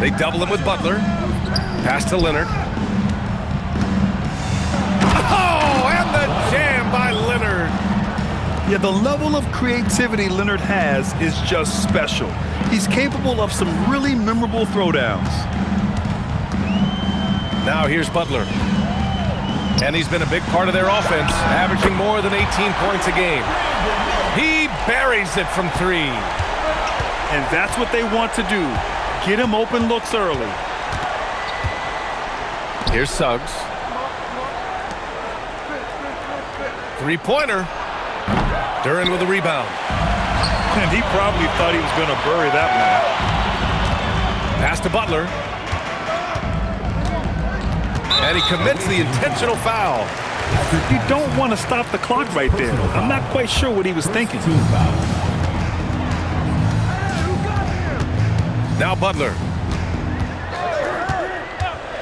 They double him with Butler. Pass to Leonard. Oh, and the jam by Leonard. Yeah, the level of creativity Leonard has is just special. He's capable of some really memorable throwdowns. Now here's Butler. And he's been a big part of their offense, averaging more than 18 points a game. He buries it from three. And that's what they want to do. Get him open looks early. Here's Suggs. Three-pointer. Duran with a rebound. And he probably thought he was going to bury that one. Pass to Butler. And he commits the intentional foul. You don't want to stop the clock right there. I'm not quite sure what he was thinking. Now Butler.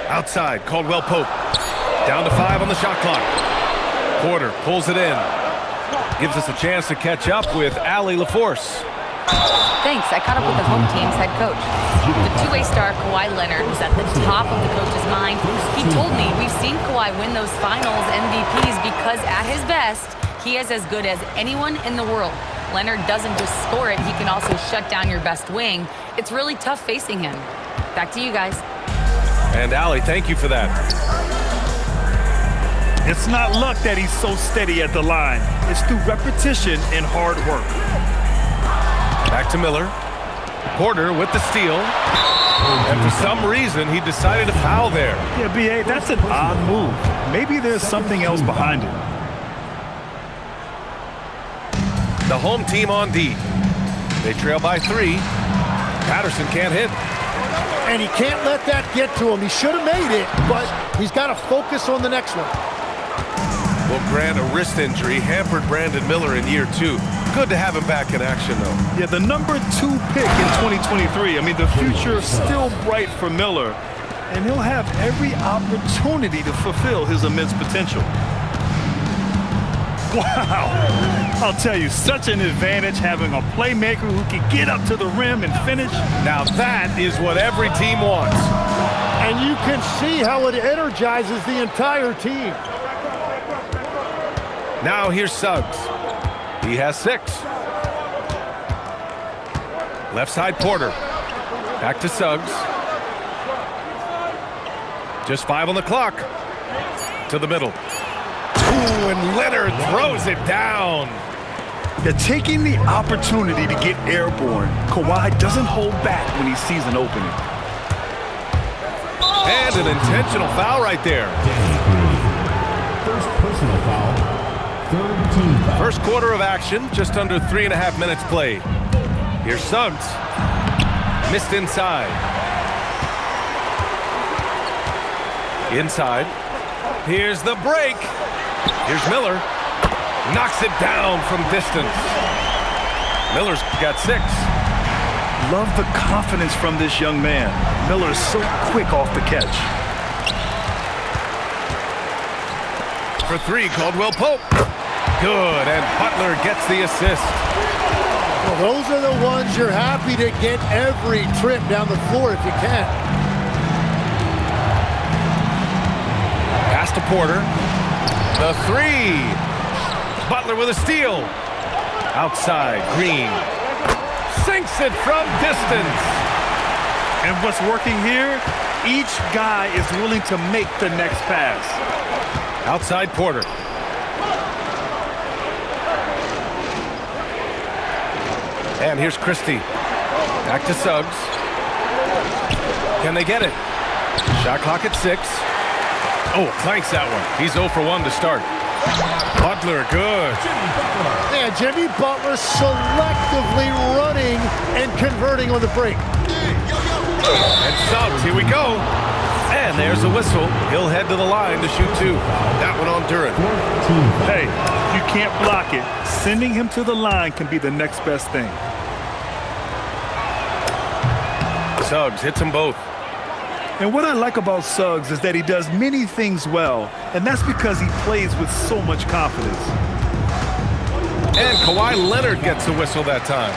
Outside, Caldwell Pope. Down to 5 on the shot clock. Porter pulls it in. Gives us a chance to catch up with Allie LaForce. Thanks. I caught up with the home team's head coach. The two-way star, Kawhi Leonard, was at the top of the coach's mind. He told me we've seen Kawhi win those finals MVPs because at his best, he is as good as anyone in the world. Leonard doesn't just score it, he can also shut down your best wing. It's really tough facing him. Back to you guys. And Allie, thank you for that. It's not luck that he's so steady at the line. It's through repetition and hard work. Back to Miller. Porter with the steal. And for some reason, he decided to foul there. Yeah, B.A., that's an odd move. Maybe there's something else behind it. The home team on D. They trail by 3. Patterson can't hit. And he can't let that get to him. He should have made it, but he's got to focus on the next one. Well, Grant, a wrist injury hampered Brandon Miller in year 2. Good to have him back in action, though. Yeah, the number 2 pick in 2023. I mean, the future is still bright for Miller, and he'll have every opportunity to fulfill his immense potential. Wow. I'll tell you, such an advantage having a playmaker who can get up to the rim and finish. Now that is what every team wants. And you can see how it energizes the entire team. Now here's Suggs. He has 6. Left side Porter. Back to Suggs. Just 5 on the clock. To the middle. Ooh, and Leonard throws it down. They're taking the opportunity to get airborne. Kawhi doesn't hold back when he sees an opening. And an intentional foul right there. First personal foul. Third team foul. First quarter of action, just under 3.5 minutes played. Here's Suggs. Missed inside. Inside. Here's the break. Here's Miller. Knocks it down from distance. Miller's got 6. Love the confidence from this young man. Miller's so quick off the catch. For 3, Caldwell Pope. Good, and Butler gets the assist. Well, those are the ones you're happy to get every trip down the floor if you can. Pass to Porter. The 3. Butler with a steal. Outside, Green. Sinks it from distance. And what's working here, each guy is willing to make the next pass. Outside Porter. And here's Christie. Back to Suggs. Can they get it? Shot clock at 6. Oh, clanks that one. He's 0 for 1 to start. Butler, good. Yeah, Jimmy Butler selectively running and converting on the break. And Suggs, here we go. And there's a whistle. He'll head to the line to shoot 2. That one on Duran. Hey, you can't block it. Sending him to the line can be the next best thing. Suggs hits them both. And what I like about Suggs is that he does many things well, and that's because he plays with so much confidence. And Kawhi Leonard gets the whistle that time.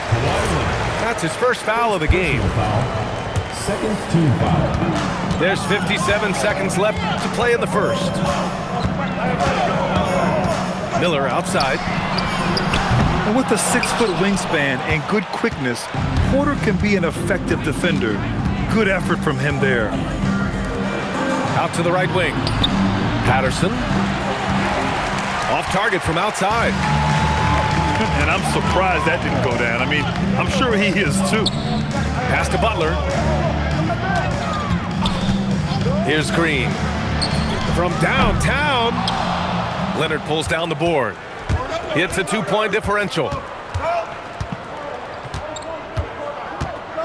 That's his first foul of the game. Second team foul. There's 57 seconds left to play in the first. Miller outside. And with a 6-foot wingspan and good quickness, Porter can be an effective defender. Good effort from him there. Out to the right wing. Patterson. Off target from outside. And I'm surprised that didn't go down. I mean, I'm sure he is too. Pass to Butler. Here's Green. From downtown. Leonard pulls down the board. Hits a 2-point differential.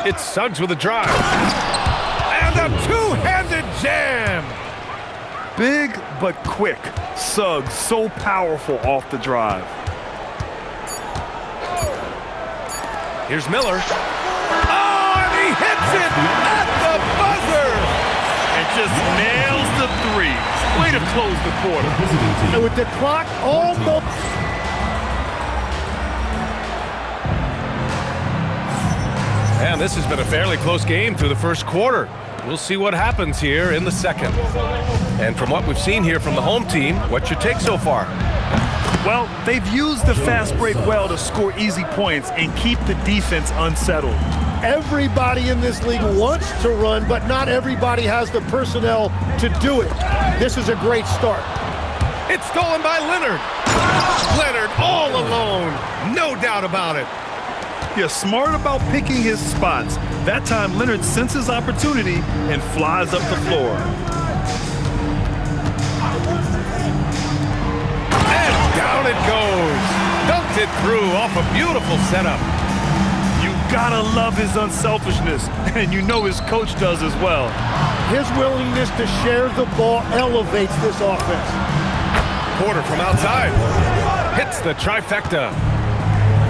It's Suggs with a drive. And a two-handed jam. Big but quick. Suggs so powerful off the drive. Here's Miller. Oh, and he hits it at the buzzer. And just nails the three. Way to close the quarter. And with the clock almost... And this has been a fairly close game through the first quarter. We'll see what happens here in the second. And from what we've seen here from the home team, what's your take so far? Well, they've used the fast break well to score easy points and keep the defense unsettled. Everybody in this league wants to run, but not everybody has the personnel to do it. This is a great start. It's stolen by Leonard. Leonard all alone. No doubt about it. Yeah, smart about picking his spots. That time, Leonard senses opportunity and flies up the floor. And down it goes. Dunked it through off a beautiful setup. You gotta love his unselfishness, and you know his coach does as well. His willingness to share the ball elevates this offense. Porter from outside. Hits the trifecta.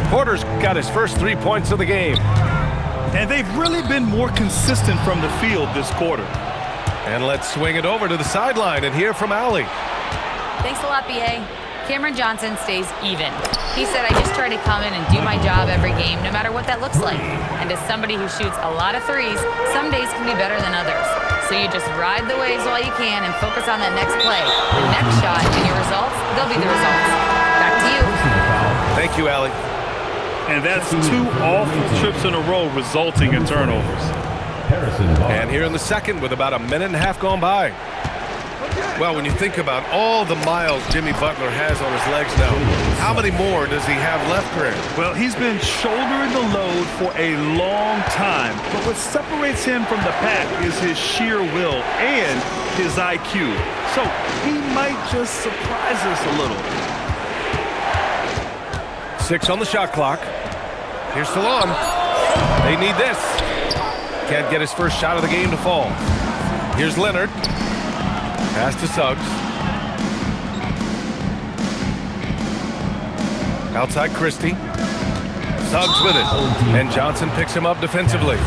Porter's got his first 3 points of the game. And they've really been more consistent from the field this quarter. And let's swing it over to the sideline and hear from Allie. Thanks a lot, B.A. Cameron Johnson stays even. He said, I just try to come in and do my job every game, no matter what that looks like. And as somebody who shoots a lot of threes, some days can be better than others. So you just ride the waves while you can and focus on that next play. The next shot and your results, they'll be the results. Back to you. Thank you, Allie. And that's 2 awful trips in a row resulting in turnovers. And here in the second with about a minute and a half gone by. Well, when you think about all the miles Jimmy Butler has on his legs now, how many more does he have left, Greg? Well, he's been shouldering the load for a long time. But what separates him from the pack is his sheer will and his IQ. So he might just surprise us a little. 6 on the shot clock. Here's Salon. They need this. Can't get his first shot of the game to fall. Here's Leonard. Pass to Suggs. Outside Christie. Suggs with it. And Johnson picks him up defensively.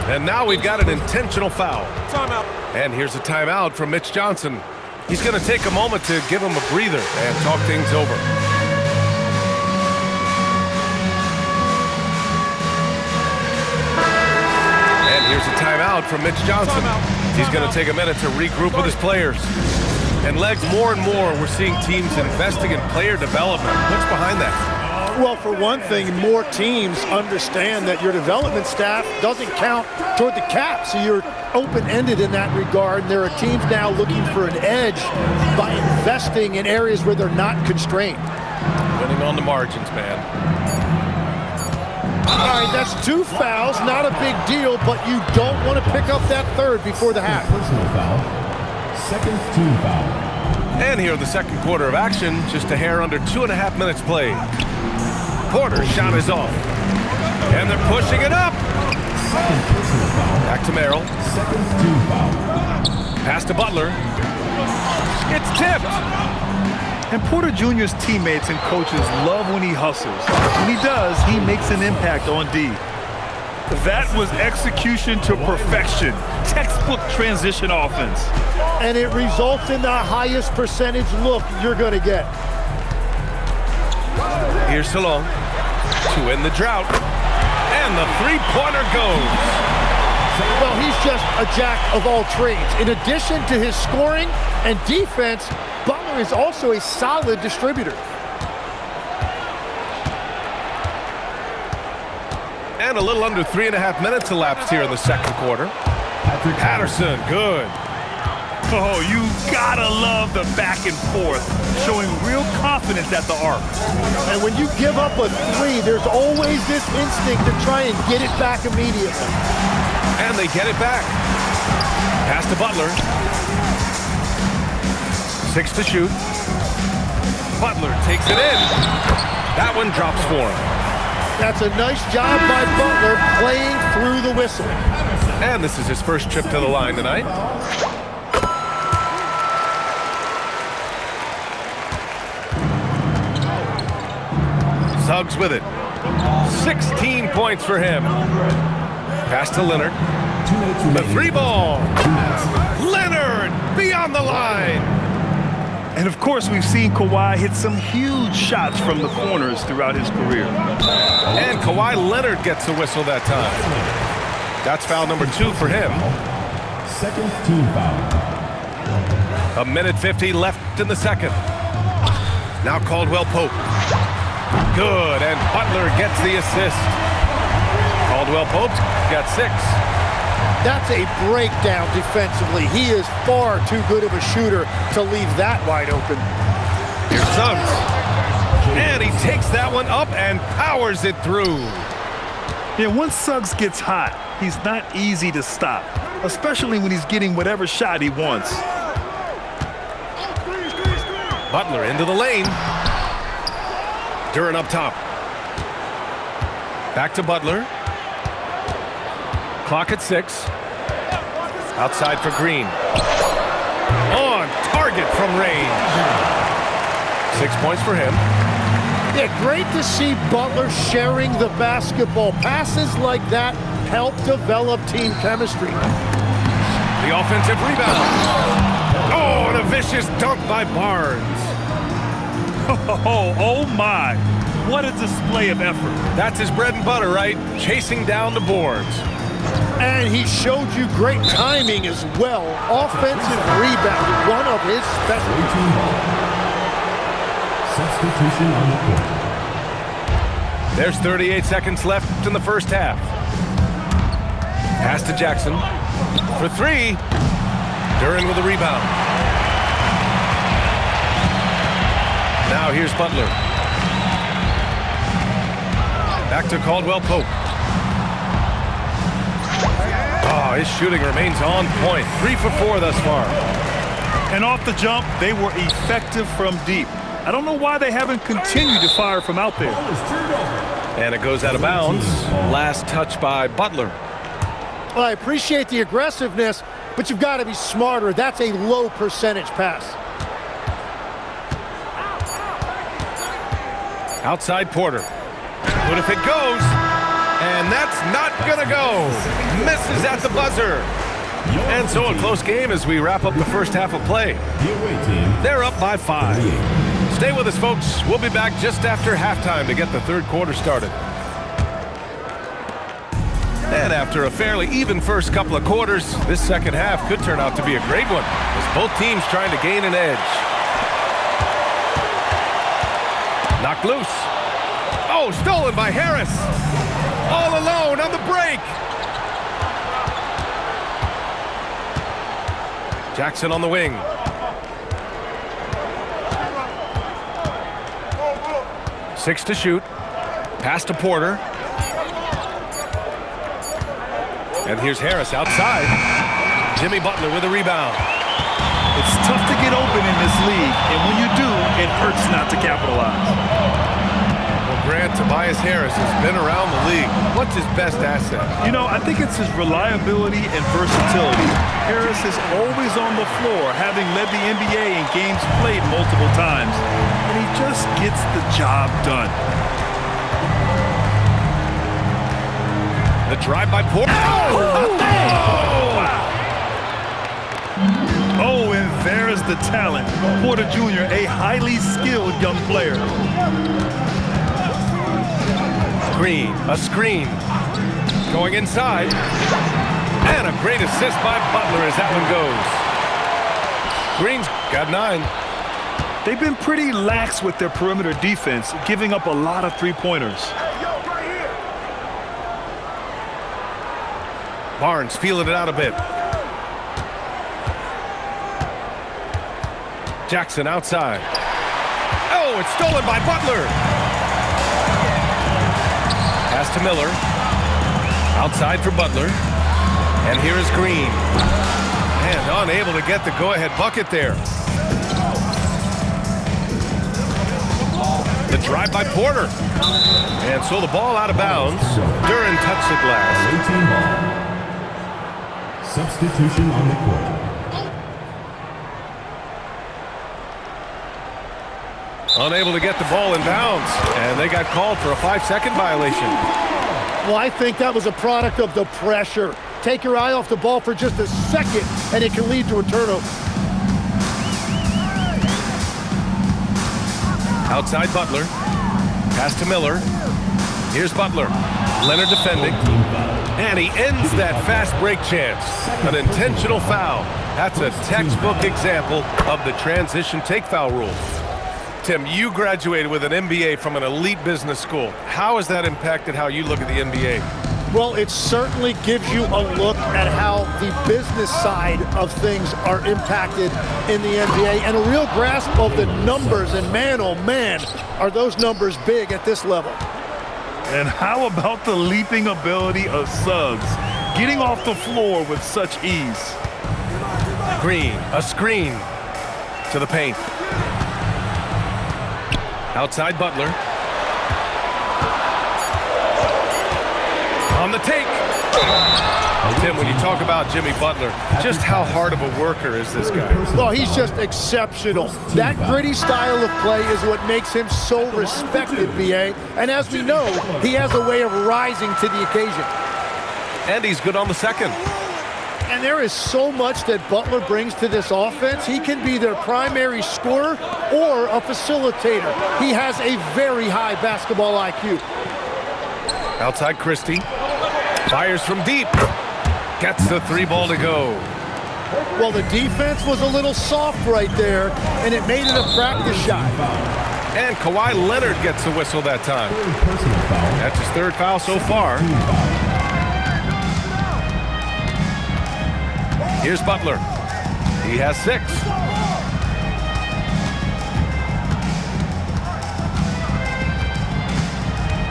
And now we've got an intentional foul. Timeout. And here's a timeout from Mitch Johnson. He's going to take a moment to give him a breather and talk things over. Here's a timeout from Mitch Johnson. He's going to take a minute to regroup with his players. And Legs, more and more, we're seeing teams investing in player development. What's behind that? Well, for one thing, more teams understand that your development staff doesn't count toward the cap, so you're open-ended in that regard. And there are teams now looking for an edge by investing in areas where they're not constrained. Winning on the margins, man. All right, that's 2 fouls, not a big deal, but you don't want to pick up that third before the half. Personal foul. Second team foul. And here in the second quarter of action, just a hair under 2.5 minutes played. Porter's shot is off. And they're pushing it up. Second personal foul. Back to Merrill. Second team foul. Pass to Butler. It's tipped. And Porter Jr.'s teammates and coaches love when he hustles. When he does, he makes an impact on D. That was execution to perfection. Textbook transition offense. And it results in the highest percentage look you're going to get. Here's Salon to end the drought. And the three-pointer goes. Well, he's just a jack of all trades. In addition to his scoring and defense, Butler is also a solid distributor. And a little under 3.5 minutes elapsed here in the second quarter. Patterson, good. Oh, you gotta love the back and forth, showing real confidence at the arc. And when you give up a three, there's always this instinct to try and get it back immediately. And they get it back. Pass to Butler. 6 to shoot. Butler takes it in. That one drops for him. That's a nice job by Butler playing through the whistle. And this is his first trip to the line tonight. Suggs with it. 16 points for him. Pass to Leonard. The three ball. Leonard beyond the line. And of course, we've seen Kawhi hit some huge shots from the corners throughout his career. And Kawhi Leonard gets the whistle that time. That's foul number 2 for him. Second team foul. 1:50 left in the second. Now Caldwell Pope. Good, and Butler gets the assist. Caldwell Pope's got 6. That's a breakdown defensively. He is far too good of a shooter to leave that wide open. Here's Suggs. And he takes that one up and powers it through. Yeah, once Suggs gets hot, he's not easy to stop, especially when he's getting whatever shot he wants. Butler into the lane. Duran up top. Back to Butler. Clock at 6. Outside for Green. On target from range. 6 points for him. Yeah, great to see Butler sharing the basketball. Passes like that help develop team chemistry. The offensive rebound. Oh, and a vicious dunk by Barnes. Oh my. What a display of effort. That's his bread and butter, right? Chasing down the boards. And he showed you great timing as well. Offensive rebound, one of his specialties. Substitution on the court. There's 38 seconds left in the first half. Pass to Jackson. For 3. Duran with a rebound. Now here's Butler. Back to Caldwell Pope. Oh, his shooting remains on point. 3 for 4 thus far. And off the jump, they were effective from deep. I don't know why they haven't continued to fire from out there. And it goes out of bounds. Last touch by Butler. Well, I appreciate the aggressiveness, but you've got to be smarter. That's a low percentage pass. Outside Porter. But if it goes, and that's not gonna go. Misses at the buzzer. And so a close game as we wrap up the first half of play. They're up by 5. Stay with us, folks. We'll be back just after halftime to get the third quarter started. And after a fairly even first couple of quarters, this second half could turn out to be a great one as both teams trying to gain an edge. Knocked loose. Oh, stolen by Harris. All alone on the break. Jackson on the wing. Six to shoot. Pass to Porter. And here's Harris outside. Jimmy Butler with a rebound. It's tough to get open in this league, and when you do, it hurts not to capitalize. Well, Grant, Tobias Harris has been around the league. What's his best asset? You know, I think it's his reliability and versatility. Harris is always on the floor, having led the NBA in games played multiple times, and he just gets the job done. The drive by Porter. Oh, and there's the talent. Porter Jr., a highly skilled young player. Green, a screen. Going inside. And a great assist by Butler as that one goes. Green's got 9. They've been pretty lax with their perimeter defense, giving up a lot of three-pointers. Barnes feeling it out a bit. Jackson outside. Oh, it's stolen by Butler. Pass to Miller. Outside for Butler. And here is Green. And unable to get the go-ahead bucket there. The drive by Porter. And so the ball out of bounds. Duren touched it last. Substitution on the court. Unable to get the ball in bounds. And they got called for a 5-second violation. Well, I think that was a product of the pressure. Take your eye off the ball for just a second, and it can lead to a turnover. Outside Butler. Pass to Miller. Here's Butler. Leonard defending. And he ends that fast break chance. An intentional foul. That's a textbook example of the transition take foul rule. Tim, you graduated with an MBA from an elite business school. How has that impacted how you look at the NBA? Well, it certainly gives you a look at how the business side of things are impacted in the NBA and a real grasp of the numbers. And man, oh man, are those numbers big at this level. And how about the leaping ability of Suggs, getting off the floor with such ease? Green, a screen to the paint. Outside Butler. On the take. Tim, when you talk about Jimmy Butler, just how hard of a worker is this guy? Well, he's just exceptional. That gritty style of play is what makes him so respected, B.A. And as we know, he has a way of rising to the occasion. And he's good on the second. And there is so much that Butler brings to this offense. He can be their primary scorer or a facilitator. He has a very high basketball IQ. Outside Christie. Fires from deep. Gets the 3 ball to go. Well, the defense was a little soft right there, and it made it a practice shot. And Kawhi Leonard gets the whistle that time. That's his 3rd foul so far. Here's Butler. He has 6.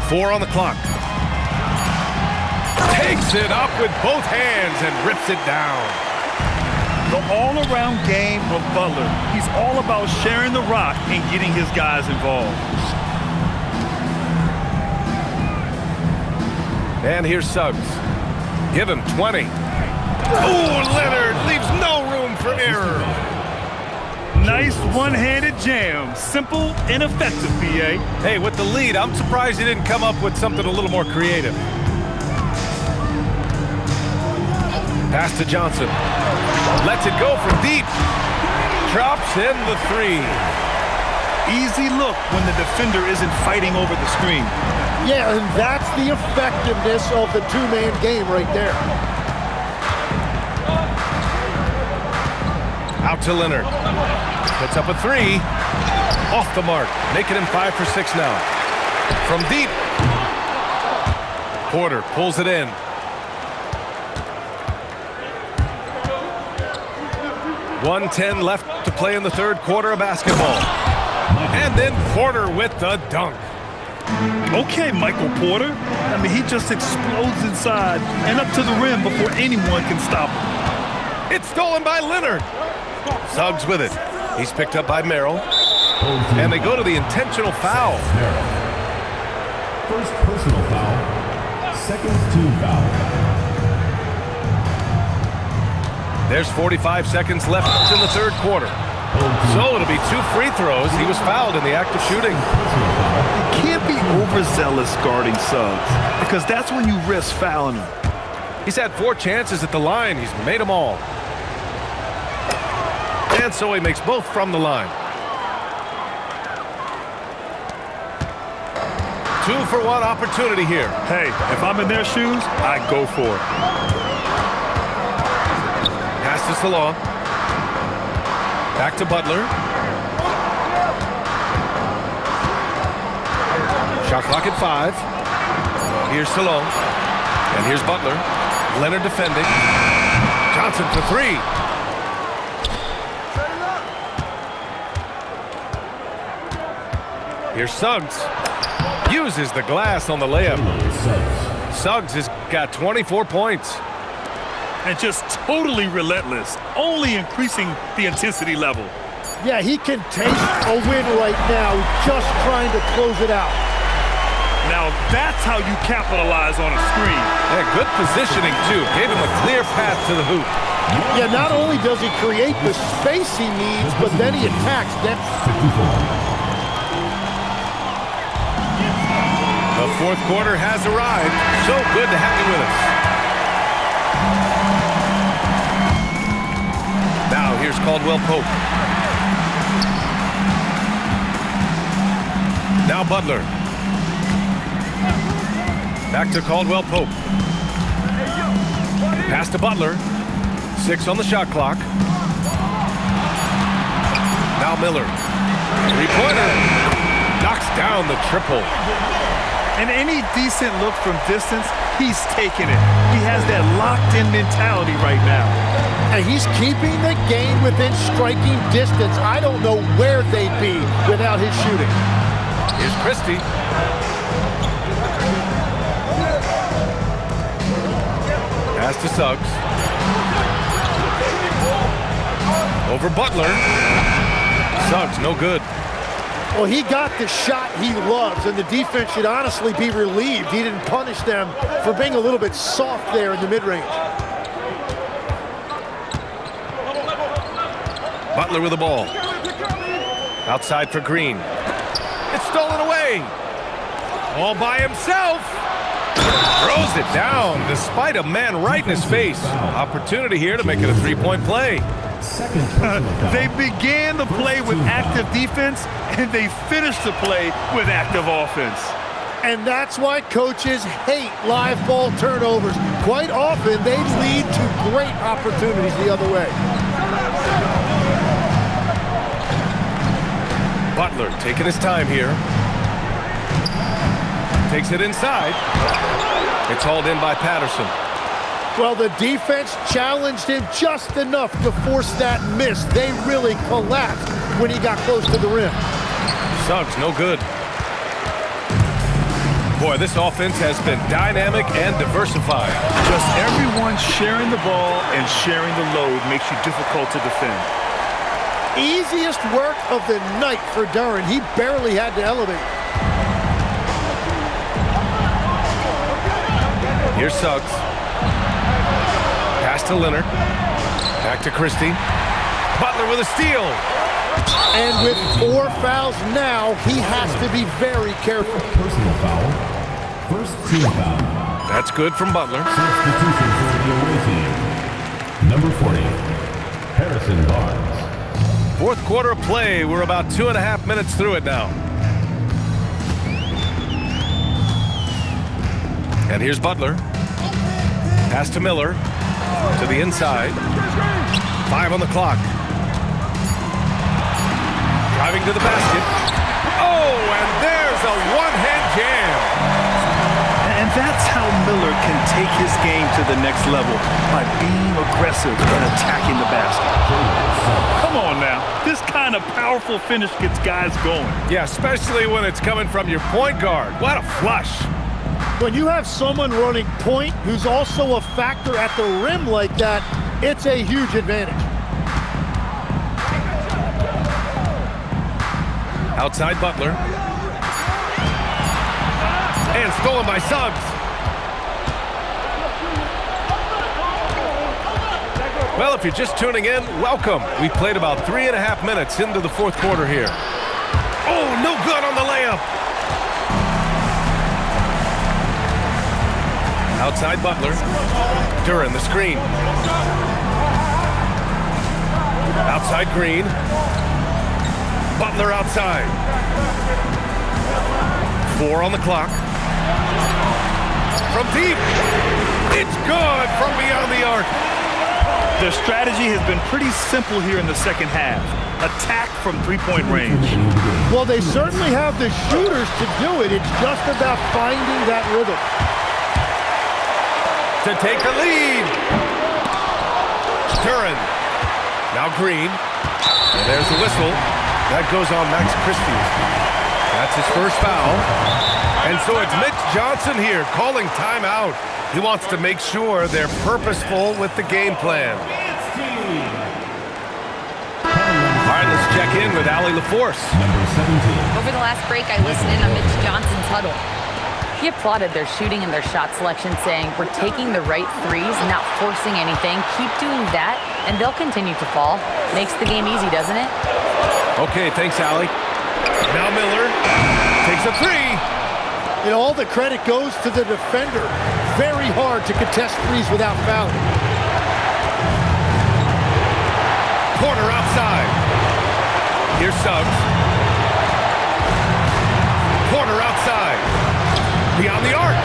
Four on the clock. Takes it up with both hands and rips it down. The all-around game of Butler. He's all about sharing the rock and getting his guys involved. And here's Suggs. Give him 20. Oh, Leonard leaves no room for error. Nice one-handed jam. Simple and effective, B.A. Hey, with the lead, I'm surprised he didn't come up with something a little more creative. Pass to Johnson. Lets it go from deep. Drops in the 3. Easy look when the defender isn't fighting over the screen. Yeah, and that's the effectiveness of the two-man game right there. Out to Leonard. Puts up a 3. Off the mark. Making him 5 for 6 now. From deep. Porter pulls it in. .110 left to play in the 3rd quarter of basketball. And then Porter with the dunk. Okay, Michael Porter. I mean, he just explodes inside and up to the rim before anyone can stop him. It's stolen by Leonard. Suggs with it. He's picked up by Merrill. And they go to the intentional foul. First personal foul. 2nd team foul. There's 45 seconds left in the 3rd quarter. So it'll be 2 free throws. He was fouled in the act of shooting. You can't be overzealous guarding Suggs because that's when you risk fouling him. He's had 4 chances at the line. He's made them all. And so he makes both from the line. 2-for-1 opportunity here. Hey, if I'm in their shoes, I go for it. to Salon. Back to Butler. Shot clock at 5. Here's Salon. And here's Butler. Leonard defending. Johnson for 3. Here's Suggs. Uses the glass on the layup. Suggs has got 24 points. And just totally relentless, only increasing the intensity level. Yeah, he can taste a win right now, just trying to close it out. Now that's how you capitalize on a screen. Yeah, good positioning, too. Gave him a clear path to the hoop. Yeah, not only does he create the space he needs, but then he attacks depth. The fourth quarter has arrived. So good to have you with us. Now here's Caldwell Pope. Now Butler. Back to Caldwell Pope. Pass to Butler. 6 on the shot clock. Now Miller. Three-pointer. Knocks down the triple. And any decent look from distance, he's taking it. He has that locked-in mentality right now. And he's keeping the game within striking distance. I don't know where they'd be without his shooting. Here's Christie. Pass to Suggs. Over Butler. Suggs, no good. Well, he got the shot he loves, and the defense should honestly be relieved he didn't punish them for being a little bit soft there in the mid-range. Butler with the ball. Outside for Green. It's stolen away. All by himself. Throws it down despite a man right in his face. Opportunity here to make it a three-point play. They began the play with active defense, and they finished the play with active offense. And that's why coaches hate live ball turnovers. Quite often, they lead to great opportunities the other way. Butler taking his time here. Takes it inside. It's hauled in by Patterson. Well, the defense challenged him just enough to force that miss. They really collapsed when he got close to the rim. Suggs, no good. Boy, this offense has been dynamic and diversified. Just everyone sharing the ball and sharing the load makes you difficult to defend. Easiest work of the night for Duren. He barely had to elevate. Here's Suggs. Pass to Leonard. Back to Christie. Butler with a steal. And with 4 fouls now, he has to be very careful. Personal foul. First team foul. That's good from Butler. Substitution for the away team. Number 40, Harrison Barnes. Fourth quarter of play. We're about 2.5 minutes through it now. And here's Butler. Pass to Miller. To the inside. 5 on the clock. Driving to the basket. Oh, and there's a one-hand jam. And that's how Miller can take his game to the next level, by being aggressive and attacking the basket. Come on now. This kind of powerful finish gets guys going. Yeah, especially when it's coming from your point guard. What a flush. When you have someone running point who's also a factor at the rim like that, it's a huge advantage. Outside Butler. And stolen by Suggs. Well, if you're just tuning in, welcome. We played about 3.5 minutes into the fourth quarter here. Oh, no good on the layup. Outside Butler. Duren the screen. Outside Green. Butler outside. 4 on the clock. From deep. It's good from beyond the arc. Their strategy has been pretty simple here in the second half. Attack from three-point range. Well, they certainly have the shooters to do it. It's just about finding that rhythm. To take the lead. Duran. Now Green. And there's the whistle. That goes on Max Christie. That's his first foul. And so it's Mitch Johnson here calling timeout. He wants to make sure they're purposeful with the game plan. All right, let's check in with Allie LaForce. Over the last break, I listened in on Mitch Johnson's huddle. He applauded their shooting and their shot selection, saying, "We're taking the right threes, not forcing anything. Keep doing that, and they'll continue to fall." Makes the game easy, doesn't it? Okay, thanks, Allie. Now Miller takes a three. And all the credit goes to the defender. Very hard to contest threes without fouling. Porter outside. Here's Suggs. Porter outside. Beyond the arc.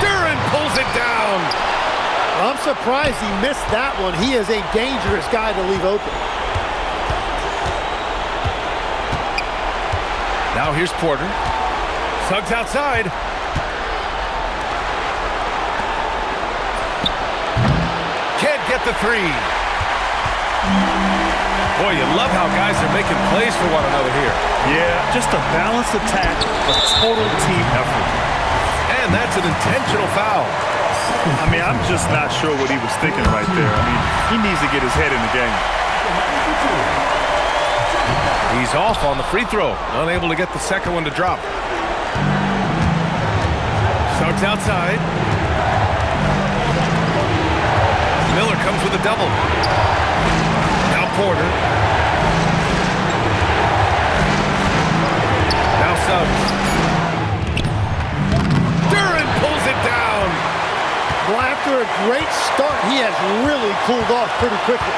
Duran pulls it down. I'm surprised he missed that one. He is a dangerous guy to leave open. Now here's Porter. Suggs outside. Can't get the three. Boy, you love how guys are making plays for one another here. Yeah, just a balanced attack, a total team effort. And that's an intentional foul. I mean, I'm just not sure what he was thinking right there. I mean, he needs to get his head in the game. He's off on the free throw. Unable to get the second one to drop. Suggs outside. Miller comes with a double. Now Porter. Now Suggs. Duran pulls it down. Well, after a great start, he has really cooled off pretty quickly.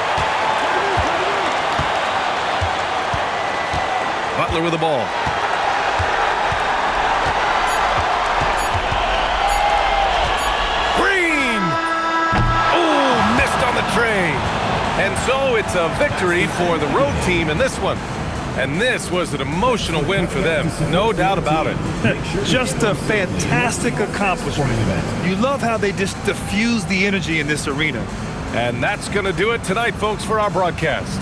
Butler with the ball. Green! Oh, missed on the tray. And so it's a victory for the road team in this one. And this was an emotional win for them, no doubt about it. Just a fantastic accomplishment. You love how they just diffuse the energy in this arena. And that's going to do it tonight, folks, for our broadcast.